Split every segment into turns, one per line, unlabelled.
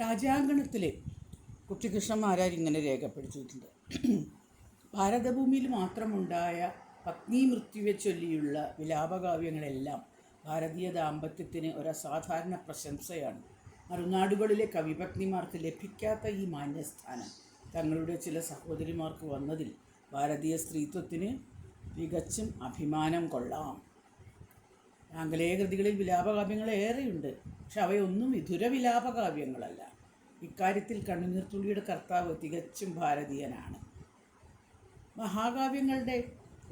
രാജാങ്കണത്തിൽ കുട്ടിക്കൃഷ്ണന്മാരാർ ഇങ്ങനെ രേഖപ്പെടുത്തിയിട്ടുണ്ട്. ഭാരതഭൂമിയിൽ മാത്രമുണ്ടായ പത്നി മൃത്യുവെ ചൊല്ലിയുള്ള വിലാപകാവ്യങ്ങളെല്ലാം ഭാരതീയ ദാമ്പത്യത്തിന് ഒരസാധാരണ പ്രശംസയാണ്. മറുനാടുകളിലെ കവിപത്നിമാർക്ക് ലഭിക്കാത്ത ഈ മാന്യസ്ഥാനം തങ്ങളുടെ ചില സഹോദരിമാർക്ക് വന്നതിൽ ഭാരതീയ സ്ത്രീത്വത്തിന് തികച്ചും അഭിമാനം കൊള്ളാം. ആംഗലേയ കൃതികളിൽ വിലാപകാവ്യങ്ങൾ ഏറെയുണ്ട്, പക്ഷെ അവയൊന്നും വിധുര വിലാപകാവ്യങ്ങളല്ല. ഇക്കാര്യത്തിൽ കണ്ണുനീർത്തുള്ളിയുടെ കർത്താവ് തികച്ചും ഭാരതീയനാണ്. മഹാകാവ്യങ്ങളുടെ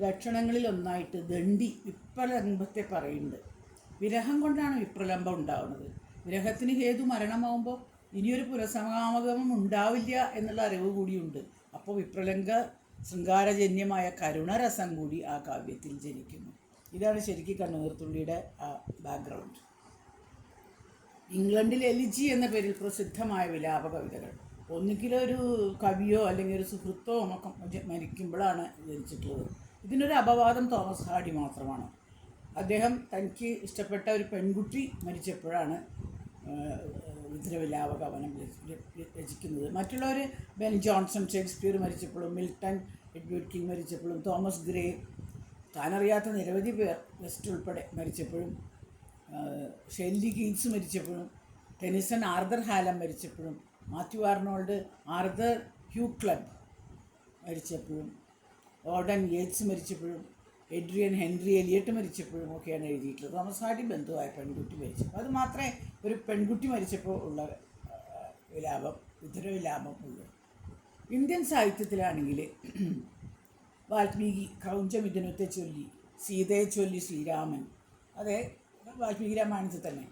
ലക്ഷണങ്ങളിൽ ഒന്നായിട്ട് ദണ്ഡി വിപ്രലംബത്തെ പറയുന്നുണ്ട്. വിരഹം കൊണ്ടാണ് വിപ്രലംബം ഉണ്ടാവുന്നത്. വിരഹത്തിന് ഹേതു മരണമാകുമ്പോൾ ഇനിയൊരു പുനഃസമാഗമം ഉണ്ടാവില്ല എന്നുള്ള അറിവ് കൂടിയുണ്ട്. അപ്പോൾ വിപ്രലംബ ശൃംഗാരജന്യമായ കരുണരസം കൂടി ആ കാവ്യത്തിൽ ജനിക്കുന്നു. ഇതാണ് ശരിക്കും കണ്ണുനീർത്തുള്ളിയുടെ ബാക്ക്ഗ്രൗണ്ട്. ഇംഗ്ലണ്ടിൽ എലിജി എന്ന പേരിൽ പ്രസിദ്ധമായ വിലാപ കവിതകൾ ഒന്നുകിലൊരു കവിയോ അല്ലെങ്കിൽ ഒരു സുഹൃത്തോ ഒക്കെ മരിക്കുമ്പോഴാണ് ജനിച്ചിട്ടുള്ളത്. ഇതിനൊരു അപവാദം തോമസ് ഹാർഡി മാത്രമാണ്. അദ്ദേഹം തനിക്ക് ഇഷ്ടപ്പെട്ട ഒരു പെൺകുട്ടി മരിച്ചപ്പോഴാണ് വിധുരവിലാപ കവനം രചിക്കുന്നത്. മറ്റുള്ളവർ ബെൻ ജോൺസൺ ഷേക്സ്പിയർ മരിച്ചപ്പോഴും, മിൽട്ടൺ എഡ്വേർഡ് കിങ് മരിച്ചപ്പോഴും, തോമസ് ഗ്രേ, താനറിയാത്ത നിരവധി പേർ വെസ്റ്റ് ഉൾപ്പെടെ മരിച്ചപ്പോഴും, ഷെല്ലി കീറ്റ്സ് മരിച്ചപ്പോഴും, ടെനിസൺ ആർതർ ഹാലം മരിച്ചപ്പോഴും, Matthew Arnold Arthur Hugh Clough മരിച്ചപ്പോഴും, ഓർഡൻ യേറ്റ്സ് മരിച്ചപ്പോഴും, എഡ്രിയൻ ഹെൻറി എലിയട്ട് മരിച്ചപ്പോഴും ഒക്കെയാണ് എഴുതിയിട്ടുള്ളത്. തോമസ് ഹാർഡി ബന്ധുവായ പെൺകുട്ടി മരിച്ചപ്പോൾ അത് മാത്രമേ ഒരു പെൺകുട്ടി മരിച്ചപ്പോൾ ഉള്ള വിലാപം, വിധുര വിലാപം ഉള്ളൂ. ഇന്ത്യൻ സാഹിത്യത്തിലാണെങ്കിൽ വാൽമീകി ക്രൗഞ്ചമിഥുനത്തെ ചൊല്ലി, സീതയെ ചൊല്ലി ശ്രീരാമൻ, അതെ വാൽമീകി രാമായണത്തിൽ തന്നെ.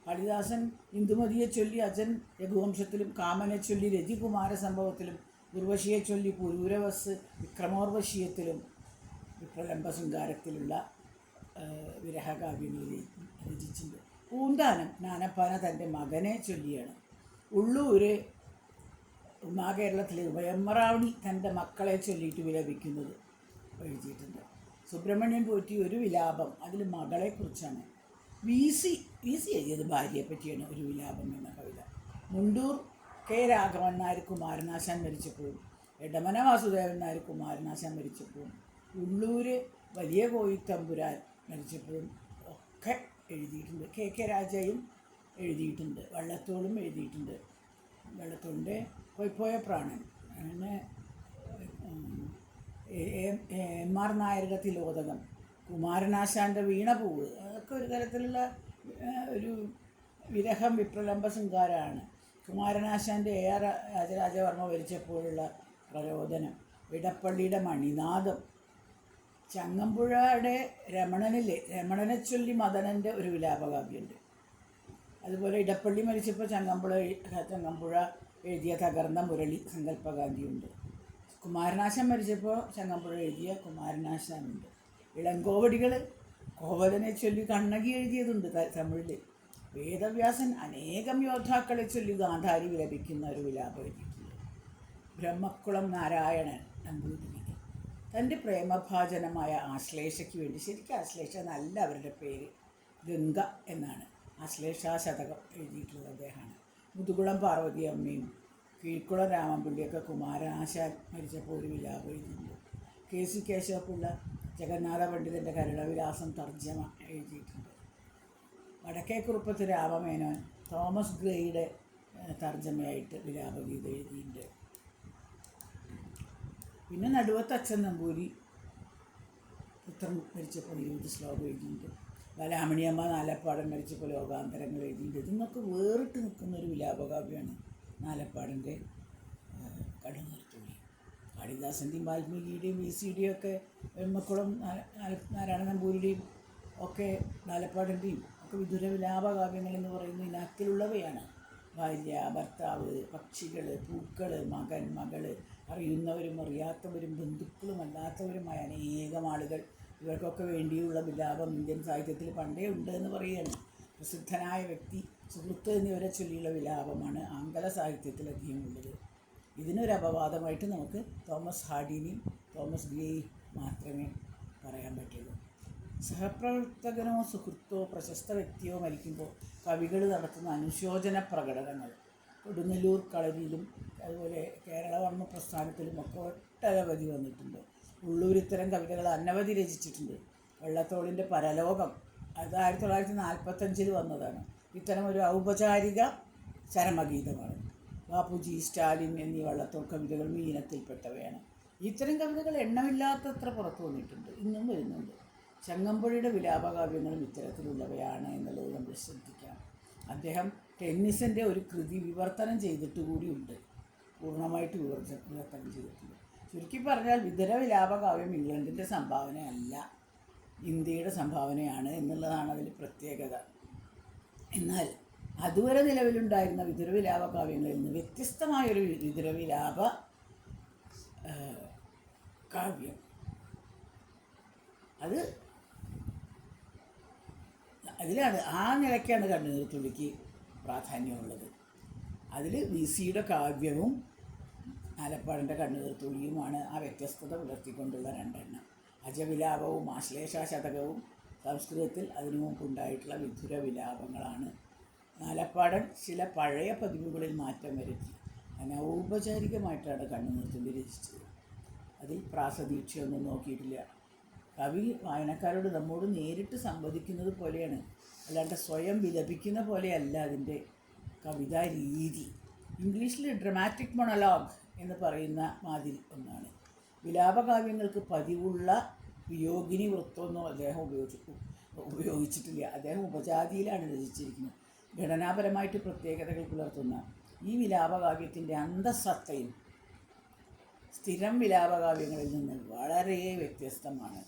കാളിദാസൻ ഇന്ദുമതിയെ ചൊല്ലി അജൻ രഘുവംശത്തിലും, കാമനെ ചൊല്ലി രതികുമാര സംഭവത്തിലും, ഉർവശിയെ ചൊല്ലി പുരൂരവസ് വിക്രമോർവശീയത്തിലും വിപ്രലംബ ശൃംഗാരത്തിലുള്ള വിരഹകാവ്യങ്ങൾ രചിച്ചിട്ടുണ്ട്. പൂന്താനം ജ്ഞാനപ്പാന തൻ്റെ മകനെ ചൊല്ലിയാണ്. ഉള്ളൂര് ഉമാകേരളത്തിലെ ഉഭയമ്മറാവണി തൻ്റെ മക്കളെ ചൊല്ലിയിട്ട് വിലപിക്കുന്നത് എഴുതിയിട്ടുണ്ട്. സുബ്രഹ്മണ്യൻ പോറ്റി ഒരു വിലാപം, അതിൽ മകളെക്കുറിച്ചാണ്. വി സി എഴുതിയത് ഭാര്യയെ പറ്റിയാണ് ഒരു വിലാപം എന്ന കവിത. മുണ്ടൂർ കെ രാഘവൻ നായർ കുമാരനാശാൻ മരിച്ചപ്പോഴും, എടമന വാസുദേവൻ നായർ കുമാരനാശാൻ മരിച്ചപ്പോഴും, ഉള്ളൂര് വലിയ കോയിത്തമ്പുരാൻ മരിച്ചപ്പോഴും ഒക്കെ എഴുതിയിട്ടുണ്ട്. കെ രാജയും എഴുതിയിട്ടുണ്ട്, വള്ളത്തോളും എഴുതിയിട്ടുണ്ട്. വള്ളത്തോളിൻ്റെ പോയ പ്രാണൻ, അങ്ങനെ എം ആർ നായരുടെ തിലോദകം, കുമാരനാശാൻ്റെ വീണപൂവ്, അതൊക്കെ ഒരു തരത്തിലുള്ള ഒരു വിരഹം വിപ്രലംബ ശൃംഗാരമാണ്. കുമാരനാശാൻ്റെ AR രാജരാജവർമ്മ മരിച്ചപ്പോഴുള്ള പ്രരോദനം, ഇടപ്പള്ളിയുടെ മണിനാഥം, ചങ്ങമ്പുഴയുടെ രമണനെ ചൊല്ലി മദനൻ്റെ ഒരു വിലാപകാവ്യമുണ്ട്. അതുപോലെ ഇടപ്പള്ളി മരിച്ചപ്പോൾ ചങ്ങമ്പുഴ എഴുതിയ തകർന്ന മുരളി സങ്കല്പകാന്തിയുണ്ട്. കുമാരനാശാൻ മരിച്ചപ്പോൾ ചങ്ങമ്പുഴ എഴുതിയ കുമാരനാശാനുണ്ട്. ഇളങ്കോവടികൾ കോവലനെ ചൊല്ലി കണ്ണകി എഴുതിയതുണ്ട് തമിഴിൽ. വേദവ്യാസൻ അനേകം യോദ്ധാക്കളെ ചൊല്ലി ഗാന്ധാരി വിലപിക്കുന്ന ഒരു വിലാപം എഴുതിയിട്ടുണ്ട്. ബ്രഹ്മക്കുളം നാരായണൻ നമ്പൂതിരി തൻ്റെ പ്രേമഭാജനമായ ആശ്ലേഷയ്ക്ക് വേണ്ടി, ശരിക്കും ആശ്ലേഷ എന്നല്ല അവരുടെ പേര്, ഗംഗ എന്നാണ്, ആശ്ലേഷാശതകം എഴുതിയിട്ടുള്ളത് അദ്ദേഹമാണ്. മുതുകുളം പാർവതി അമ്മയും കീഴ്ക്കുളം രാമൻപിള്ളിയൊക്കെ കുമാരനാശാൻ മരിച്ചപ്പോൾ ഒരു വിലാപം എഴുതിയിട്ടുണ്ട്. KC കേശവപിള്ള ജഗന്നാഥ പണ്ഡിതൻ്റെ കരുണവിലാസം തർജ്ജമ എഴുതിയിട്ടുണ്ട്. വടക്കേക്കുറുപ്പത്ത് രാമമേനോൻ തോമസ് ഗ്രേയുടെ തർജ്ജമയായിട്ട് വിലാപഗീത എഴുതിയിട്ടുണ്ട്. പിന്നെ നടുവത്ത് അച്ഛൻ നമ്പൂരി പുത്രൻ മരിച്ചപ്പോൾ 20 ശ്ലോകം എഴുതിയിട്ടുണ്ട്. ബാലാമണിയമ്മ നാലപ്പാടൻ മരിച്ചപ്പോൾ ലോകാന്തരങ്ങൾ എഴുതിയിട്ടുണ്ട്. ഇതിന്നൊക്കെ വേറിട്ട് നിൽക്കുന്നൊരു വിലാപകാവ്യമാണ് നാലപ്പാടൻ്റെ കണ്ണുനീർത്തുള്ളി. കാളിദാസൻ്റെയും വാൽമീകിയുടെയും VCയുടെയും ഒക്കെ വെമ്മക്കുളം നാരായണ നമ്പൂരിയുടെയും ഒക്കെ നാലപ്പാടൻ്റെയും ഒക്കെ വിധുര വിലാപകാവ്യങ്ങൾ എന്ന് പറയുന്ന ഇനത്തിലുള്ളവയാണ്. ഭാര്യ, ഭർത്താവ്, പക്ഷികൾ, പൂക്കൾ, മകൻ, മകൾ, അറിയുന്നവരും അറിയാത്തവരും ബന്ധുക്കളും അല്ലാത്തവരുമായ അനേകം ആളുകൾ, ഇവർക്കൊക്കെ വേണ്ടിയുള്ള വിലാപം ഇന്ത്യൻ സാഹിത്യത്തിൽ പണ്ടേ ഉണ്ട് എന്ന് പറയുകയാണ്. പ്രസിദ്ധനായ വ്യക്തി, സുഹൃത്ത് എന്നിവരെ ചൊല്ലിയുള്ള വിലാപമാണ് ആംഗല സാഹിത്യത്തിലധികം ഉള്ളത്. ഇതിനൊരു അപവാദമായിട്ട് നമുക്ക് തോമസ് ഹാർഡിനെയും തോമസ് ഗ്രേയും മാത്രമേ പറയാൻ പറ്റുള്ളൂ. സഹപ്രവർത്തകനോ സുഹൃത്തോ പ്രശസ്ത വ്യക്തിയോ മരിക്കുമ്പോൾ കവികൾ നടത്തുന്ന അനുശോചന പ്രകടനങ്ങൾ കൊടുങ്ങല്ലൂർ കളരിയിലും അതുപോലെ കേരളവർമ്മ പ്രസ്ഥാനത്തിലും ഒക്കെ ഒട്ടനവധി വന്നിട്ടുണ്ട്. ഉള്ളൂർ ഇത്തരം കവിതകൾ അനവധി രചിച്ചിട്ടുണ്ട്. വെള്ളത്തോളിൻ്റെ പരലോകം അത് 1945 വന്നതാണ്. ഇത്തരം ഒരു ഔപചാരിക ചരമഗീതമാണ്. ബാപ്പുജി, സ്റ്റാലിൻ എന്നീ വള്ളത്തോൾ കവിതകളും ഈ ഇനത്തിൽപ്പെട്ടവയാണ്. ഇത്തരം കവിതകൾ എണ്ണമില്ലാത്തത്ര പുറത്തു വന്നിട്ടുണ്ട്, ഇന്നും വരുന്നുണ്ട്. ചങ്ങമ്പുഴയുടെ വിലാപകാവ്യങ്ങളും ഇത്തരത്തിലുള്ളവയാണ് എന്നുള്ളത് നമ്മൾ ശ്രദ്ധിക്കാം. അദ്ദേഹം ടെന്നീസിൻ്റെ ഒരു കൃതി വിവർത്തനം ചെയ്തിട്ട് കൂടിയുണ്ട്, പൂർണ്ണമായിട്ട് വിവർത്തനം ചെയ്തിട്ടുണ്ട്. ചുരുക്കി പറഞ്ഞാൽ വിതുര വിലാപകാവ്യം ഇംഗ്ലണ്ടിൻ്റെ സംഭാവനയല്ല, ഇന്ത്യയുടെ സംഭാവനയാണ് എന്നുള്ളതാണ് അതിൽ പ്രത്യേകത. എന്നാൽ അതുവരെ നിലവിലുണ്ടായിരുന്ന വിതുര വിലാപകാവ്യങ്ങളിൽ നിന്ന് വ്യത്യസ്തമായൊരു വിതുര വിലാപ കാവ്യം, അതിലാണ് ആ നിലയ്ക്കാണ് കണ്ണുനീർത്തുള്ളിക്ക് പ്രാധാന്യമുള്ളത്. അതിൽ VC-യുടെ കാവ്യവും ആലപ്പാടിൻ്റെ കണ്ണുനീർത്തുള്ളിയുമാണ് ആ വ്യത്യസ്തത പുലർത്തിക്കൊണ്ടുള്ള രണ്ടെണ്ണം. അജവിലാപവും ആശ്ലേഷശതകവും സംസ്കൃതത്തിൽ അതിനു മുമ്പുണ്ടായിട്ടുള്ള വിധുര വിലാപങ്ങളാണ്. ആലപ്പാടൻ ചില പഴയ പതിവുകളിൽ മാറ്റം വരുത്തി അനൗപചാരികമായിട്ടാണ് കണ്ണുനീർത്തുള്ളി രചിച്ചത്. അതിൽ പ്രാസദീക്ഷയൊന്നും നോക്കിയിട്ടില്ല. കവി വായനക്കാരോട് നമ്മോട് നേരിട്ട് സംവദിക്കുന്നത് പോലെയാണ്, അല്ലാണ്ട് സ്വയം വിലപിക്കുന്ന പോലെയല്ല അതിൻ്റെ കവിതാ രീതി. ഇംഗ്ലീഷിൽ ഡ്രമാറ്റിക് മൊണോലോഗ് എന്ന് പറയുന്ന മാതിരി ഒന്നാണ്. വിലാപകാവ്യങ്ങൾക്ക് പതിവുള്ള വിയോഗിനി വൃത്തമൊന്നും അദ്ദേഹം ഉപയോഗിച്ചിട്ടില്ല. അദ്ദേഹം ഉപജാതിയിലാണ് രചിച്ചിരിക്കുന്നത്. ഘടനാപരമായിട്ട് പ്രത്യേകതകൾ പുലർത്തുന്ന ഈ വിലാപകാവ്യത്തിൻ്റെ അന്തഃസത്തയും സ്ഥിരം വിലാപകാവ്യങ്ങളിൽ നിന്ന് വളരെ വ്യത്യസ്തമാണ്.